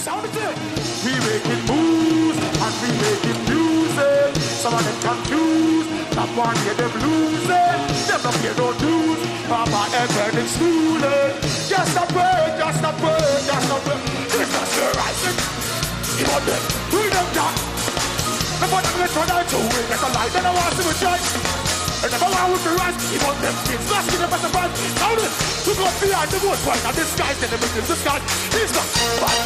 Sound it. We making moves and we making music. Some of them confused. That one year them losing. Them not pay no dues. Papa and burning student. Just a word, just a word, just a word. It's not the rising. You want them, we them down. The one I'm gonna try to win. There's a light that I want to rejoice. And never want with the rise. You want them kids, last in the best of us. Sound it. We go behind the wood point. Now this guy's in the middle of the sky. He's got bad,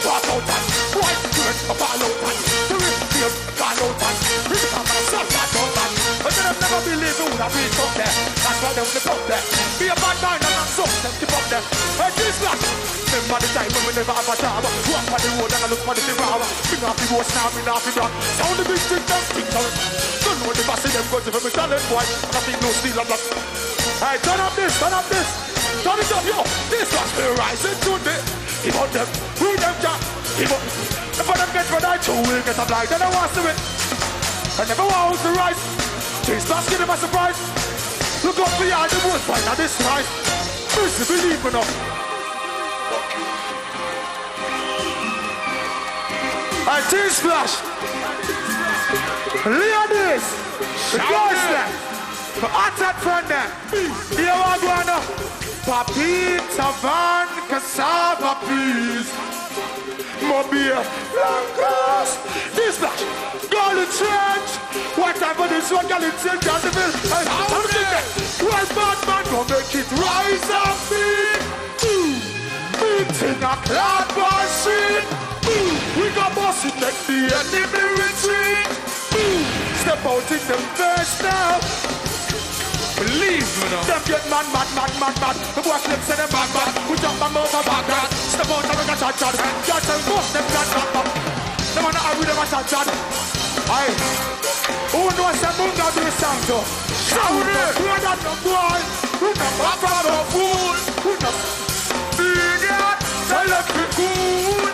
walk out time. White, good, a ball out time. The rich, feel, a ball out time. He's a myself, bad out time. But they never believe who that we come there. That's why they only come there. Be a bad man and I'm so them keep up there. And this last. Remember the time when we never have a job. Walk on the road and I look for the devour. Bring off the road, now me off the block. Sound the big thing, them things out. Don't know if I see them going to me talent, boy. And I think no steel and black. Hey, turn up this, turn up this. Turn it up, yo. This was the rising today. Keep on them, who them jack. Keep on. If I don't get what I do, we'll get a blind. Then I want to win. I never want to rise. Teen Splash, give them a surprise. Look up behind the wood, find out this rise. First, believe me now. And Teen Splash. Ladies, the girls there, the hot friend there. Here I go now. Papita van cassava peas. Mobile, Blancos. Teen Splash, girl in church. What time for this one, girl in church? Well, bad man, go make it rise up big. Beating a cloud machine. We got boss it, make the enemy retreat. Step out in them first now. Believe me now. Them get mad. The boy slips in them bad. We jump my mouth and back. Step out and make a shot. Just them boss them bad. Them wanna argue them a shot. Aye. Who knows them who got this song though? Shout it. We are not no boy. We not back from no fool. We not idiot. Tell them be good.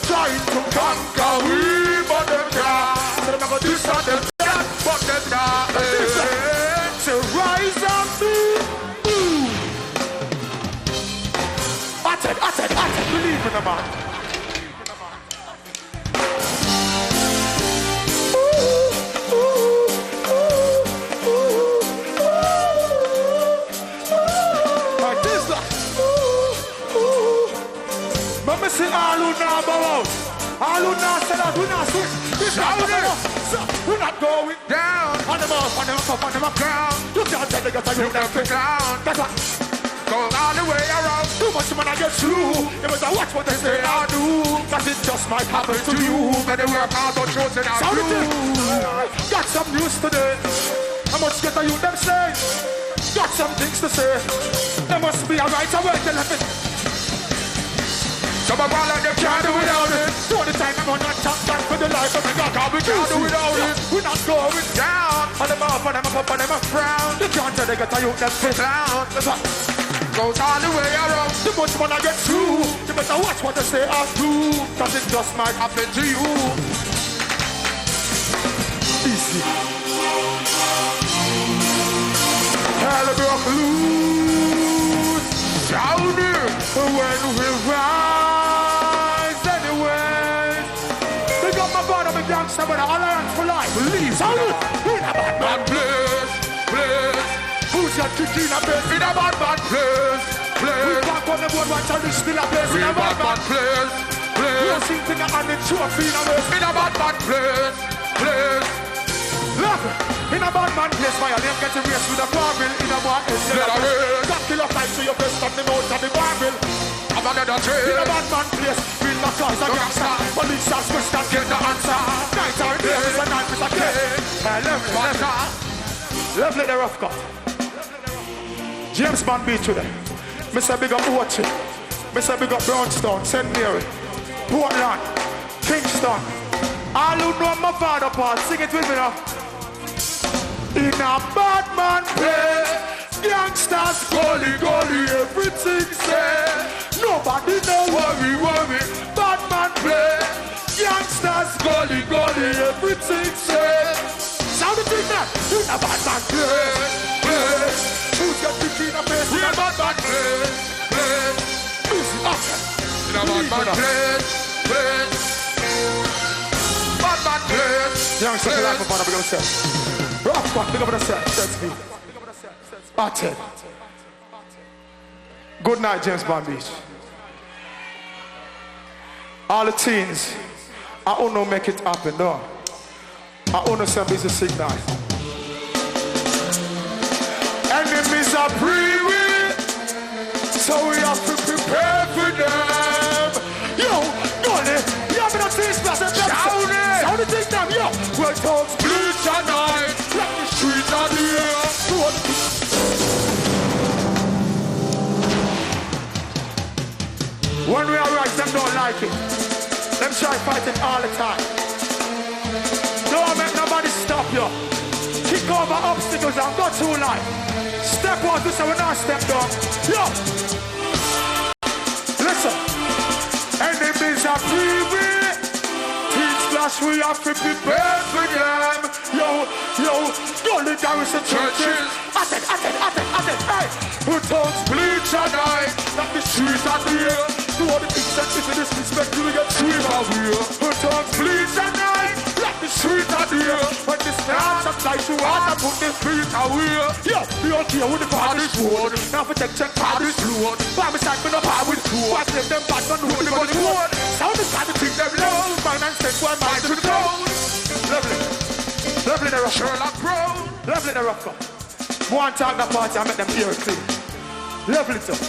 Trying to conquer we, but them can't. So them go this and them can't, but them can't. So rise up me. I said, believe in the man. Like this, like. Mama say all who know about. All who know say that we not switch. This we're not going down. On them up, on them up, down. You can't tell the guys you never down. That's what. Go all the way around. Too much man I get through. You better watch what they say I do. Cause it just might happen to you. Better work hard, don't choose it out. Got some news today. How much get you them say? Got some things to say. There must be a right away to let it. Some of all of them can't do without it. All the time I'm on that top back for the life of the God. We can't do without it. We're not going down. On them up, on them up, on them up, frown. You can't tell they get a youth them fit down. That's what goes all the way around. The much man I get through. You better watch what they say I do. Cause it just might happen to you. Easy. Hell broke loose. Down here. When we rise anyway. We got my brother, my gangster, but all around for life. Believe. Salute. In a bad place. Who's got kick in a place? In a bad place. We back on the board, watch all this still a place. In a bad place. We are singing and it's trophy in a place. In a bad place. Look, in a bad man place, my name gets a race with a barrel. In a bad place. Got kill up time so your best on the mouth of the barrel. I'm another trail. In a bad man place, feel the cause of gangster. Police ask question, get the answer. Night or day, is a knife, is a case. Lovely the rough cut. James Bond beat today. Mr. Big up Ochi. Mr. Big up Brownstone, St. Mary, Portland, Kingston. All who know my father part, sing it with me now. In a bad man place, gangsters gully, everything say. Nobody no worry. Bad man place, gangsters gully, everything say. Sound the thing that in a bad man place. Who's got the key in a place? In a bad man place. Easy, okay. Bad man place. Bad man place. Young son, like my father, big up yourself. Rough back, big up yourself. That's me. Arted. Good night, James Bond Beach. All the teens, I don't know make it happen, no. I don't know some busy signal. Enemies are pre-will, so we have to prepare for them. Yo, Gully, you have no Teen Splash.The. Sound it, take them, yo. We're talks bleach at night, like the streets are there. When we are right, them don't like it. Them try fighting all the time. Don't make nobody stop you. Kick over obstacles and go too light. Step out to say we're not step down. Yo! Listen. Enemies are free. Teen Splash, we have to prepare for them. Yo, don't let garrison churches. I said, hey. Who talks bleach at night? Like the streets are there. Do all the things that if you disrespect you, we get sweet out here. Who talks bleach at night? Like the streets are there. When the stars apply to water, put the streets out here. Yo, we don't care who the father's road. Now for check father's road. Why we start with a power with two? Why them bad man who the money road? Sound the time to think them low. Man and step one mind to the throne. Lovely the rough. Sherlock Brown. Lovely the rough. One talk that party, I make them ear clean. Lovely stuff.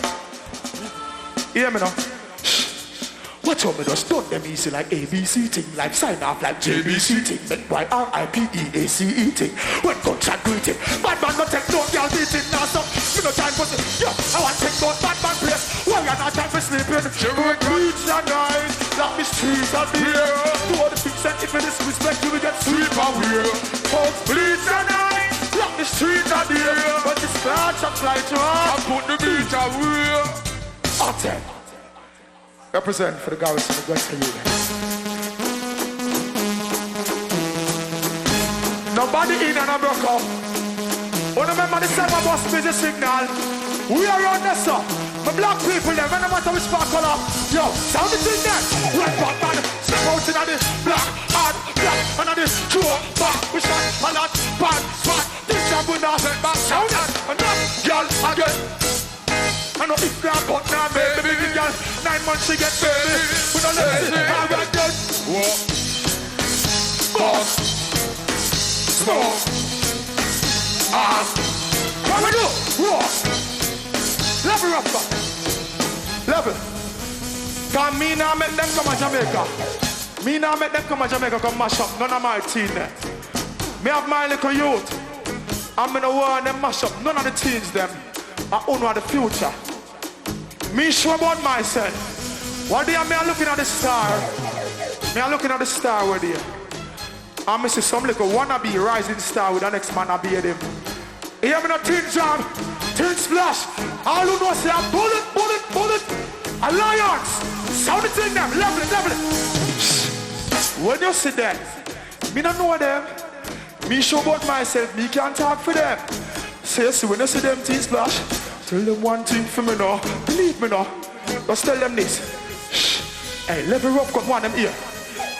Hear me now. Watch out me just done them easy like ABC thing. Like sign off like JBC thing. Make by RIPEACE thing. When contract greeting. Bad man no take no girl beating. Now stop. You no time for sleep. Yo, I want take no bad man place. Why you not time for sleeping? You will reach the night. Like the streets are there. Do all the things that if you disrespect you will get sweep out here. Folks bleach the night. Like the streets are there. But the scratch and fly to us. I put the beach away. Arted. Represent for the garrison of West Unit. Nobody in and a broke up. When remember the summer bus busy signal, we are on the sun. The black people there, no matter which part color. Yo, sound the thing there. Red back man, step out in this black, hard, black, and this true back. We shot a lot, bad, swat. This job will not set back. Sound that, and that, girl, again. I know if you are got now, baby, big girl, 9 months she get baby. We don't let it, I got good. What? Boss. Smoke. Ass. What we do? What? Level up, level. Cause me now make them come to Jamaica. Me now make them come to Jamaica, come mash up. None of my team there. Me have my little youth. I'm in the war and them mash up. None of the teens them. I own the future. Me sure about myself. One day I'm looking at the star. Me I'm looking at the star where they. I see some little wannabe rising star with the next man I be them. You hear me not Teen Jam, Teen Splash. All who know say bullet. Alliance. Sound the thing them, level it. When you see them, me don't know them. Me sure about myself, me can't talk for them. Say, when you see them Teen Splash, tell them one thing for me now. Believe me now. Just tell them this. Shh. Hey, level up, come on them here.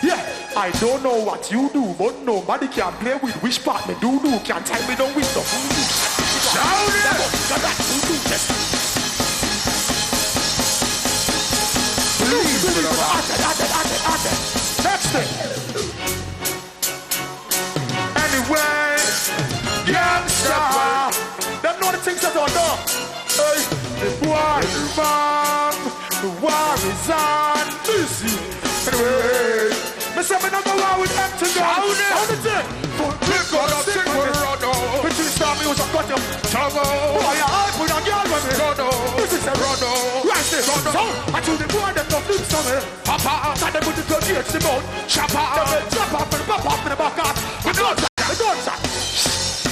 Yeah, I don't know what you do, but nobody can play with which part me do. Can't tie me down with them. Shout it! Believe me now. Next thing. Anyway, gangsta. Them know the things that are done. Hey, the war is on. The war is on. Easy. Anyway, me say me not go out with them to go. How the thing? Flip got up, sing for Rodo. When you start me, was a cut up. Chavo. Boy, you hype with a girl with me. Rodo. This is a Rodo. Right there. Rodo. So, I told the boy them to flip some me. Papa. And they put the 38 the bone. Chopper. They will chop up and pop up in the back up. The gun shot.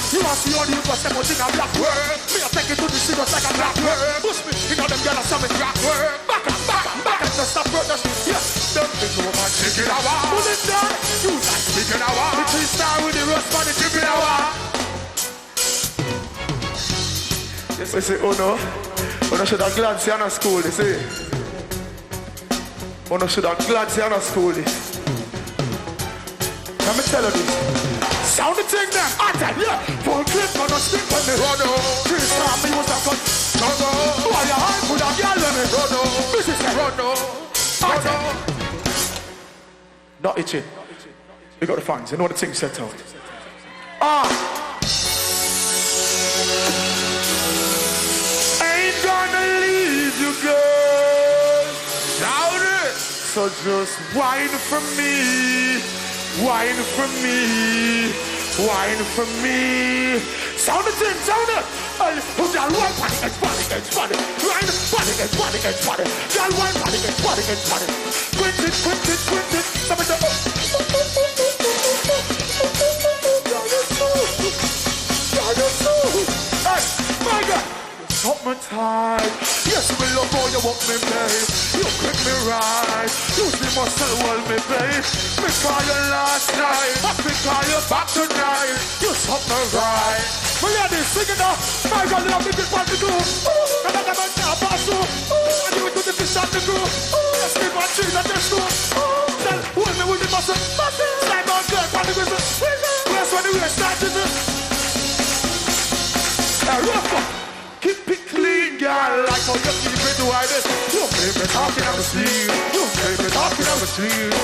You want to see all the people step out in a black world. Me a take it to the serious like a black world. Push me, you know them girls are something black world. Back up, just stop brothers. Yeah, them big woman chicken hour. Pull it down, you like chicken hour. The 3-star with the roast for the chicken hour. They say, oh no should have glad see on a school, they say. One should have glad you're not school this. Let me tell you this. Sound the thing there. I tell you. Full clip on the stick on me. Rodo. This time me was a gun. Rodo. Why you hard with a girl on me? Rodo. This is the Rodo. Rodo. Not itching. You got the fans. You know the thing set out. Ain't gonna leave you, girl. Shout it. So just whine for me. Whine for me, whine for me. Sound the thing, sound it. Who's y'all wine party, it's party, it's party. Wine party, it's party, it's party. Y'all wine party, it's party, it's party. Quint it, quint it, quint it. Somebody say, hey, my God. Summertime. Yes, we love how you walk me, babe. You grip me right. Use the muscle while me, babe. Me call you last night. Me call you back tonight. You suck me right. My lady, sing it up. My God, love me, this one to do. And I never know about you. And you do the fish and the group. Let's give my cheese and the soup. Then hold me with the muscle. Slide on good, on the whistle. Where's when the way started? Keep it clean, girl, like how you keep it wide. You keep me talking on the sleeve. You keep me talking on the sleeve.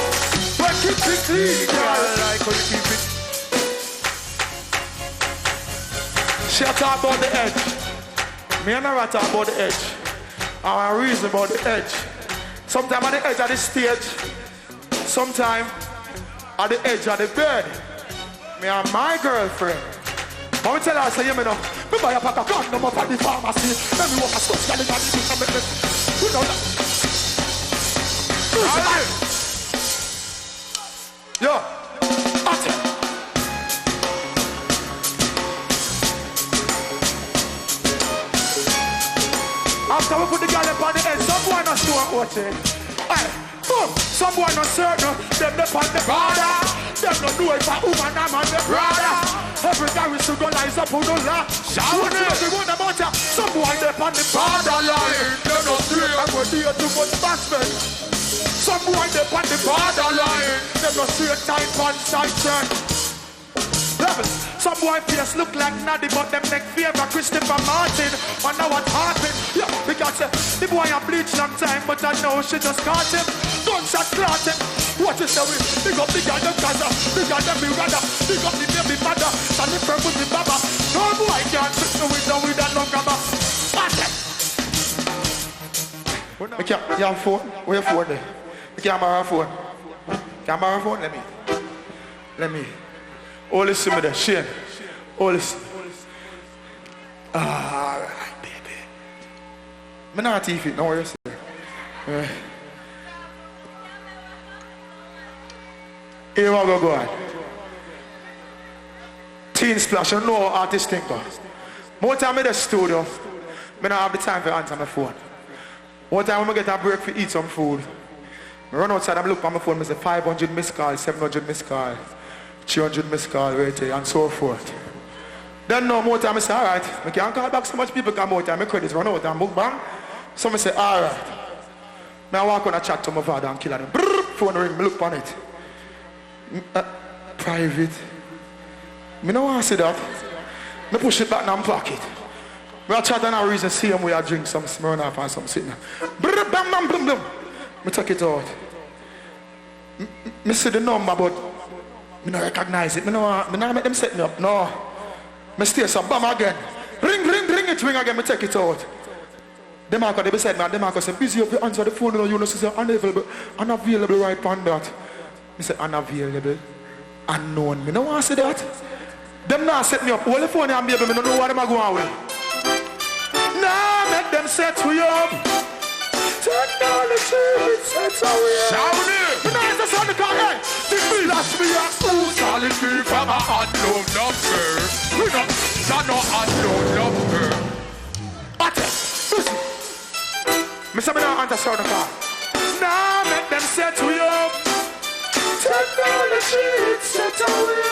But keep it clean, girl, like how you keep it. She talk about the edge. Me and her talk about the edge. I reason about the edge. Sometimes at the edge of the stage. Sometimes at the edge of the bed. Me and my girlfriend. But me tell her, say, you know. Me buy a pack of condom up at the pharmacy. Let me walk a stuff, girl, and you can make me. You know that. Yo, at it. After we put the girl up on the head, some boy not sure what it. Hey, boom, some boy not certain. Them up on the border. Them not know if a woman or man the brother. Every guy is to go lies up on the lot. Shout it. Everyone about ya. Some boy up on the borderline. Them not straight. I go there to go to basement. Some boy up on the borderline. Them not straight tight pants tight shirt. Some boy face look like Naddy, but them neck favor Christopher Martin. And now what happened? Yeah, because the boy a bleach long time, but I know she just caught him. Gunshot caught him. What is the way? Big up the girl, them gaza. Big up them brother. Big up the baby father. And the friend with the baba. No boy can't sit no with that long gabba. We can't, you have phone? Where your phone there? You can't borrow a phone. Can't borrow a phone? Let me. Oh, listen to me there, Shane. Oh, listen. All right, baby. I'm not TV, no worries. Here we go, on. Teen Splash, you know how artists think of. More time in the studio, I don't have the time to answer my phone. More time when I get a break to eat some food, I run outside and look on my phone, I say 500 missed calls, 700 missed calls. 300 missed call right here and so forth. Then no more time I say, alright, I can't call back so much people come out and my credits run out and book bang. So I say, alright. I walk on a chat to my father and kill them. Brrr, phone ring, I look on it. Private. I don't want to see that. I push it back in my pocket. I chat and I reason see him where I drink some Smirnoff and some sitting. Brrr, bam, bam, bam, bam. I take it out. I see the number but I don't recognize it. I don't make them set me up. No. I stay some bam again. Ring it again. I take it out. Demarco, they beside me. Demarco said, busy up, you answer the phone. You know, say, unavailable right on that. I said, unavailable. Unknown. I don't want to say that. Them now set me up. Hold the phone and baby, I don't know what I'm going with. Nah, make them set me up. Technology, it's set away. Shout it. You know, it's a sound of car, hey. Last me a who's calling me from a unknown number. We not unknown number. What? Listen. Me say me not answer sound of car. Now make them set we up. Technology, it's set away.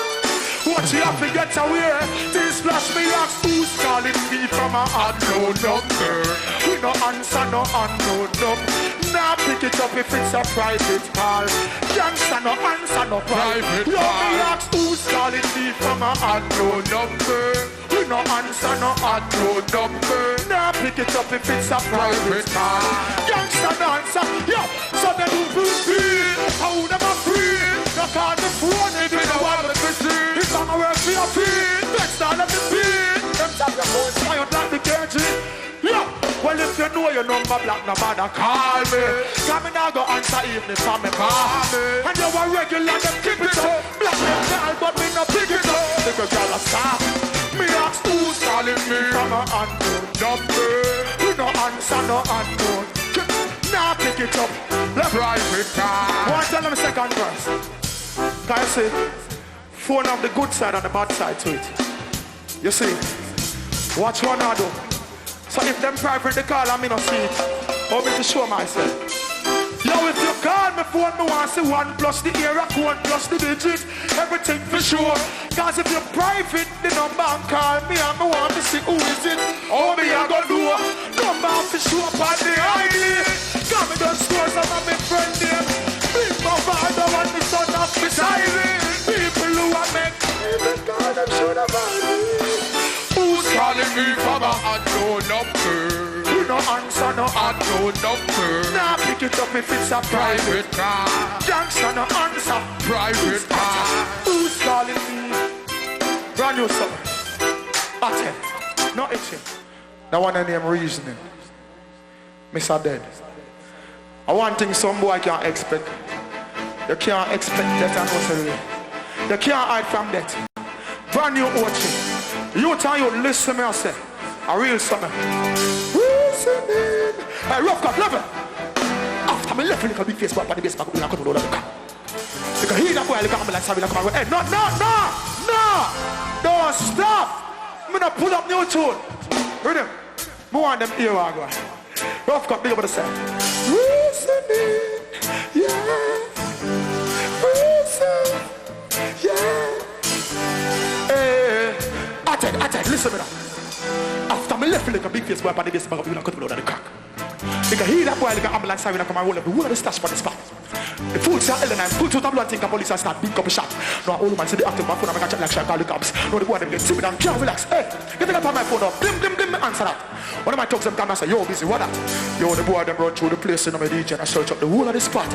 What you have to get away? This flash me ask who's calling me from a unknown number. We no answer no unknown number. Now pick it up if it's a private call. Gangsta no answer no private call. Yo, me ask who's calling me from a unknown number. We no answer no unknown number. Now pick it up if it's a private call. Gangsta no answer. Yo, so then who will be? How them a free? No call the phone if you don't want to see. If I'm a work for your feet, next time let me beat. Them tap your phone, so you like the KG. Yeah, well if you know your number black, no bother call me. Come in, I go answer even if I'm a call me. And you are regular, them keep it up. Black them call, but me no pick it up. Because y'all a stop. Me ask who's calling me from a unknown number. We no answer, no unknown. Now pick it up. Let's private car. One tell them second verse. Can you see? Phone have the good side and the bad side to it. You see? Watch one I do. So if them private they call and me no see it, how me to show myself? Yo, if you call me phone, me want to see 1 plus the era code plus the digit, everything for sure. Cause if you're private, the number and call me and me want to see who is it. How me I go do? Number for sure upon the ID. Come me down stores and I'm my friend there. Big my father and the son of beside me. People who are make even God them should have me. Who's calling me from a unknown number? You no answer, no unknown number. Now pick it up if it's a private car. Gangsta no answer, private car. Who's calling me? Brand new summer. Atten, not itching. That one name reasoning. Mr. Dead. I want things some boy can't expect. You can't expect that and what's the You can't hide from that. Brand new watching. You tell you listen me I say. A real summer. Listening. Hey, rough cut, love it. After me left a little big face back on the base back up and I couldn't hold on the car. Because he that boy look at me like sorry like come on. Hey, no. Don't stop. I'm gonna pull up new tune. Read them. I want them here I go. Rough cut, big up the set. Listening. Yeah. Listen. Yeah. I tell, listen me now. After me left like a big face boy on the base back up, you don't cut me out of the crack. Because he that boy like an ambulance siren come and roll up the whole of the stash for the spot. The fools are Ellen and pull to the blood think the police and start big up a shot. No, all man say the active man phone and make a chat like shot call the cops. No, the boy them get timid and can't relax. Hey, get the on my phone up. Blim, me answer that. One of my thugs them come and say, yo, busy, what that? Yo, the boy them run through the place in my DJ and I search up the whole of the spot.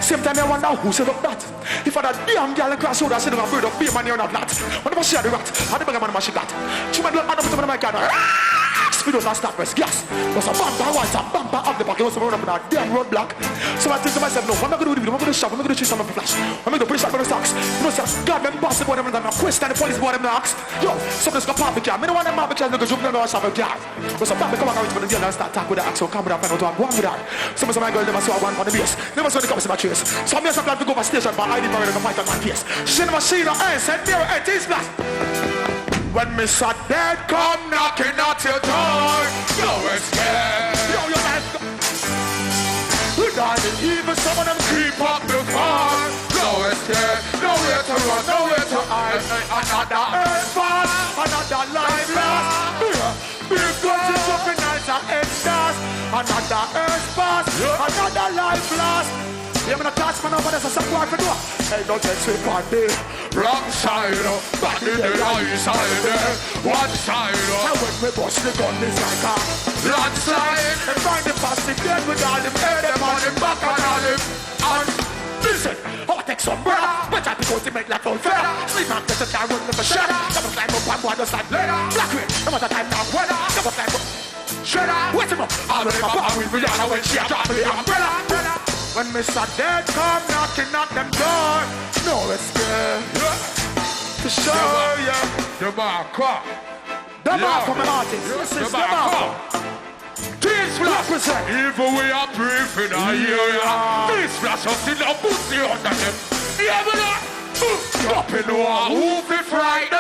Same time I wonder who set up that. If I that damn girl across road I see them a bird of beer man here or not. When I share the rat, I the bigger man she got. She might blood and up to my car. Speed on stop press gas. There's a bumper white and bumper up the back. It was running up in a damn roadblock. So I think to myself, no, what am I going to do with it? I'm going to shop, I'm going to choose some of the flash. I'm going to push up on the socks. You know, sir, God, them boss the boy them and question the police boy them knocks. Yo, somebody's got pop the car. I don't want them pop because they're going to shop a car. But some pop come out with the girl and start talking with the axe. So come with that and go on with that. Some of my girls never saw one on the base. Never saw the cops in my chase. So I'm just glad to go by station, but I didn't know to fight on my case. She never seen her ass and near a Teen Splash. When Mr. Dead come knocking at your door, no escape. Yo, your man. We died in evil, some of them creep up the car. No escape, nowhere to run, nowhere to hide. Another earth pass, another life lost. Big guns is up in nights and head stars. Another earth pass, another life lost. Yeah, man, a catch man over there, so some boy can do. Hey, don't get sweet party. Wrong side, back in the right side, one side. And when we bust the gun, it's like a landslide. And find the plastic dead with all them head, them on them back and all them. And listen, I'll take some brother, but I think to make like old feather. Sleep man, get the time with the shredder. Double climb up and one side later. Black red, no matter time now, weather. Double climb up, shredder. Wait him up, I'll make a pop with Rihanna when she a drop me the umbrella. When Mr. Dead come knocking at them door, no escape. To show ya. Demarco. Demarco, my artist. This is Demarco. Teen Splash. Even we are briefing, I hear ya. Teen Splash us in the pussy under them. Yeah, but up in the wall, who be frightened?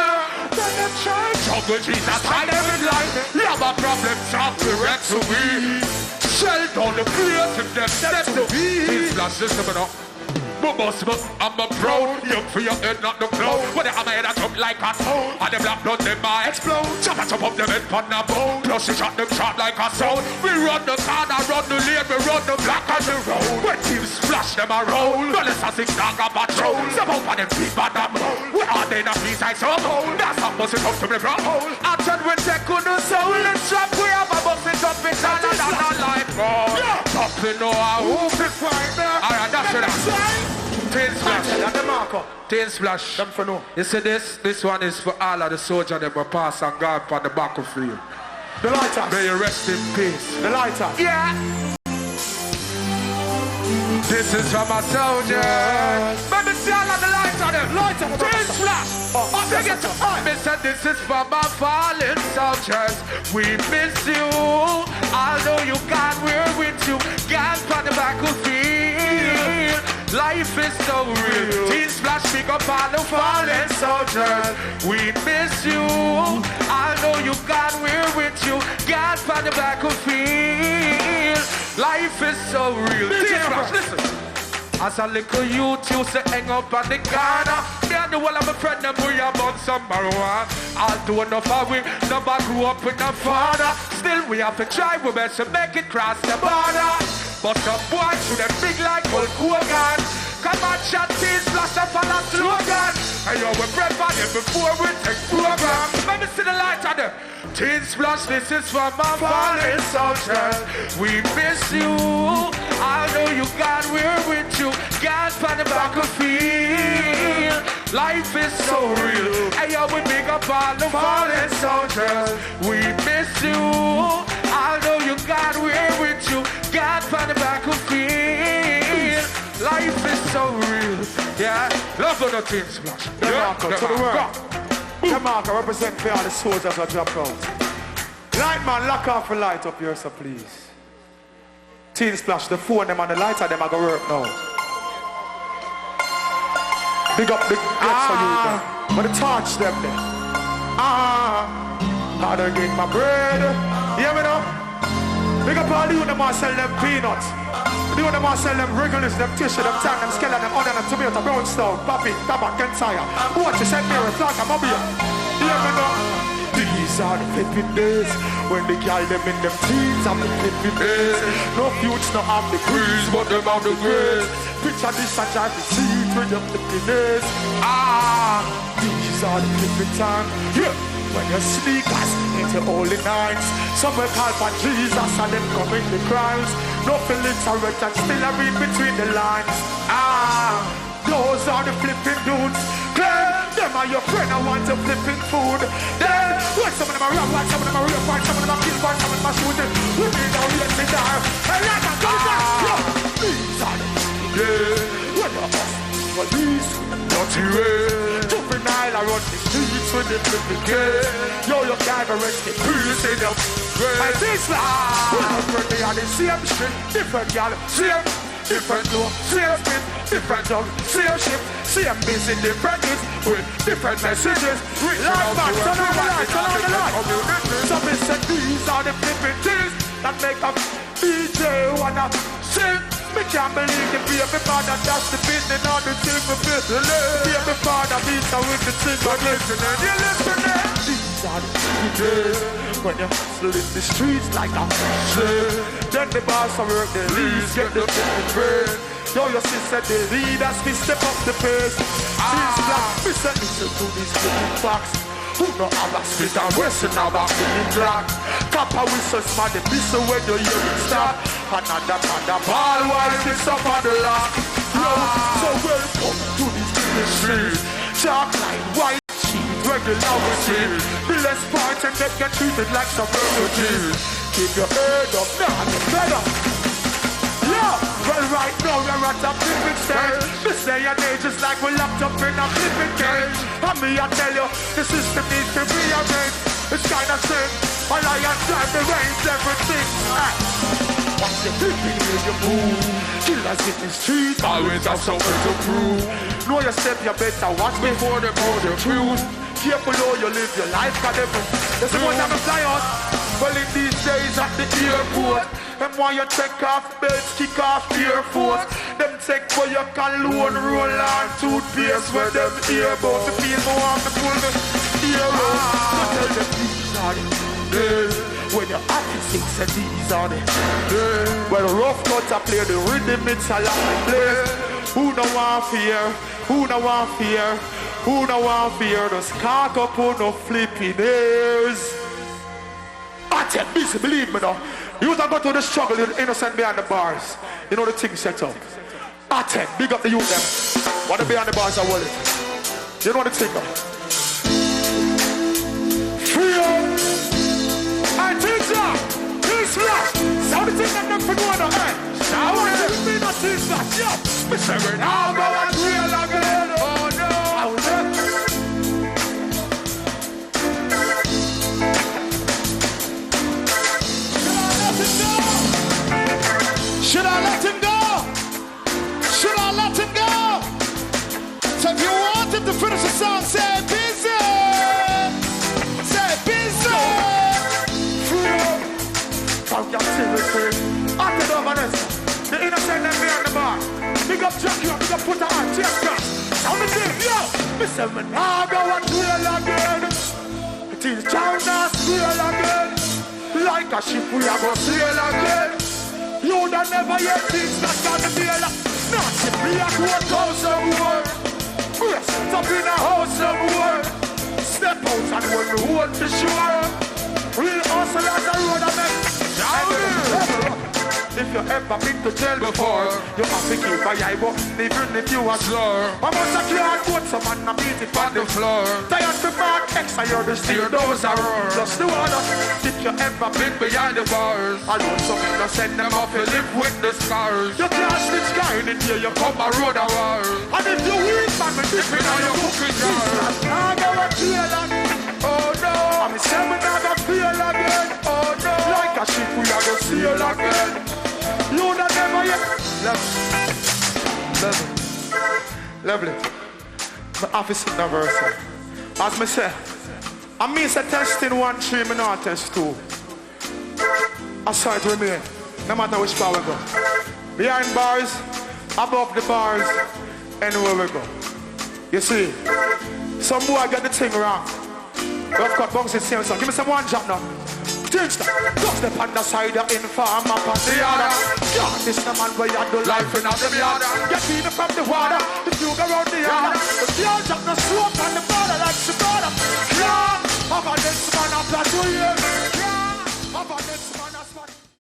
Then them try juggle Jesus, find them in line. You have a problem, talk direct to me. Shell down the place if them set to be. Teen Splash, listen me now. But I'm a pro. Young for your head, not the clown. When I'm head, I jump like a stone. And the black blood, them might explode. Chop up them head on the bone. Plus, you shot them sharp like a sound. We run the corner, run the lane, we run the black on the road. When teams splash them a roll. No less a 6 dog a patrol. Step up on them feet, but them roll. We are in a piece like so cold. That's how bust it up to me from hole. After we take on the soul and trap, we have a bust it up in a life roll. Top in no who can find them. Alright, that's it. Teen Splash. Demarco. Teen Splash. Them for no. You see this one is for all of the soldiers that were pass and guard on the battlefield. The lighter. May you rest in peace. The lighter. Yeah. This is for my soldiers. Let me see all of the lighter them. Lighter. Teen Splash. Me said this is for my fallen soldiers. We miss you. Although you can't, we're with you. God on the battlefield. Life is so real. Teen Splash, pick up all the fallen soldiers. We miss you. Although you can't, we're with you. God on the battlefield. Life is so real. Teen Splash, listen. As a little youth used to hang up on the corner. Me and the whole of my friend them we about some marijuana. Although enough of we never grew up with no father. Still we have to try we best to make it cross the border. But some boys shoot them big like Hulk Hogan. Come on, chat, Teen Splash up on a slogan. And yo, we prep on them before we take program. Let me see the light on them. Teen Splash, this is for my fallen soldiers. We miss you. Although you God, we're with you. God on the battlefield. Life is so real. Hey yo, we big up all the fallen soldiers. We miss you. Although you God, we're with you. God on the battlefield. Life is so real. Yeah. Love for the Teen Splash. Demarco, to the world. Demarco, represent for all the soldiers that drop out. Light man, lock off the light up here, so please. Teen Splash, the phone them and the lighter them are gonna work now. Big up the gets for you then. But the torch them then. How to get my bread. You hear me now? Big up all you them want sell them peanuts. You them want sell them regulars, them tissue, them tang, them skeleton, them onion, them tomato, brownstone, poppy, tabac, and tire. Watch you send me a flag, I'm up here. You hear me now? These are the flipping days when they call them in them teens of the flipping days. No future, no have the breeze, but them have the grace. Picture this and try to see it with them flipping days. These are the flipping times. Yeah. When your sneakers into holy nights, some will call for Jesus and them commit the crimes. No illiterate and still I read between the lines. Those are the flipping dudes. Claim them are your friend, I want your flipping food. Then, when some of them are rough, while some of them are real fine, some of them are kill fine, some of them are shooting. We need our real to die. And let them go down. These are the flipping days. When you're us, police, dirty way. Juvenile, I run the streets with the flipping game. Yo, you can't arrest the police in them. I think so. They are the same shit. Different gal, same. Different look, same spin. Different dog, same ship. Same busy, different news. With different messages. Light man, turn on the light, turn on the light. Some said these are the flipping things that make a DJ wanna sing. Me can't believe the baby father, that's the business, not the thing we feel. Baby father beats her with the thing we're listening. You listening? These are the days when you hustle in the streets like a slave. Then the boss will work the least, get the praise. Yo, your sister, the leaders, we step up the pace. She's black, we said listen to these little facts. Who know have a spit and western have a feeling black. Papa whistle smart, the whistle when you hear it start. Another ball while it's up on the lock. Yo, so welcome to this street. Shark line, white cheese, regular routine. Be less part and get treated like some refugees. Keep your head up, now get better. Yeah, well right now we're at a flipping stage. This day and age is like we're locked up in a flipping cage. And me I tell you, the system needs to rearrange. It's kind of strange, a lion drive the reins, everything. Watch the flipping when you move. Killers in the street, always have somewhere to prove. Know your step, you better watch before they pull the truth. Careful how you live your life, cause there's the one time to fly out. Well in these days at the airport, them want you take off belts, kick off Air Force. Them take for your cologne, roll on toothpaste when them ear about the feel no want to pull me ear out. Tell them these are the days when your artists and these are the days when rough cuts are play the rhythm, it's a lot of place. Who no want fear? Who no want fear? Who no want fear? Just cock up on no flipping ears. I tell busy, believe me now. You don't go to the struggle, you're innocent behind the bars. You know the thing set up. I tell, big up the youth them. What the behind the bars are wallet. You know the thing now. Free up. I teacher. Teen Splash. Sound the thing that them for going on, eh? Now I want to be not Teen Splash, yo. Mr. Now go and real again. Oh no. I will never. Should I let him go? Should I let him go? So if you want him to finish the song, say busy. Say busy. Fuck your seriously. After the Vanessa, the innocent them behind the bar. Big up Jackie, big up put on check down. Sound the thing, yo. Mr. Menago and real again. It is China's real again. Like a ship we are gonna sail again. You don't never yet things that can be a lot. Not if we are to a house somewhere. Yes, up in a house somewhere. Step out and when we hold the shore. Real hustle on the road and make. If you ever been to jail before, you have to keep a eye button even if you are slow. I must have cleared good some man and beat it on the floor. Tired to mark X and you're the steel doors are roar. Just the water. If you ever been behind the bars, I know something to send them off to live with the scars. You can't snitch guy in here, you come a road a war. And if you weak man, we dip in on your cooking jar. I go and feel again. Oh no. I'm a seven, I go feel again. Oh no. Like a ship, we are going to sail again. You don't never yet. Level it. My office in the verse. As me say, I mean say testing 1, 3, me not test 2. I saw it remain. No matter which bar we go. Behind bars, above the bars, anywhere we go. You see, some boy got the thing wrong. We've got bunks in the same song. Give me some one jump now. Just step on the side of inform up on the other. Yeah, this the man where you do life in the other. Get me from the water, if you go around the other. If you jump the slope on the bar.